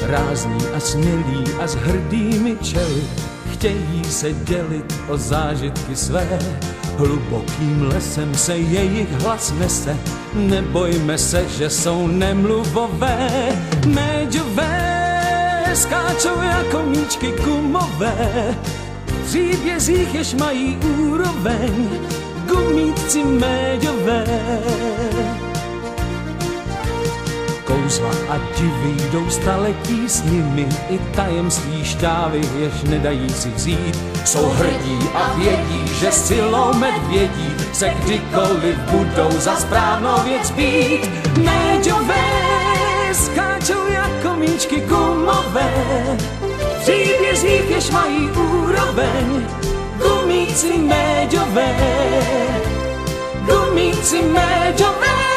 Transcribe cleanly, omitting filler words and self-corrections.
rázný a smělý a s hrdými čely, chtějí se dělit o zážitky své. Hlubokým lesem se jejich hlas nese, nebojme se, že jsou nemluvové. Méďové skáčou jako míčky gumové, v příbězích jež mají úroveň, gumítci méďové. Kouzla a divy jdou staletí s nimi, i tajemství šťávy, jež nedají si vzít. Jsou hrdí a vědí, že silou medvědí se kdykoliv budou za správnou věc být. Méďové skáčou jako míčky gumové, v příbězích jež mají úroveň, gumíci méďové, gumíci méďové.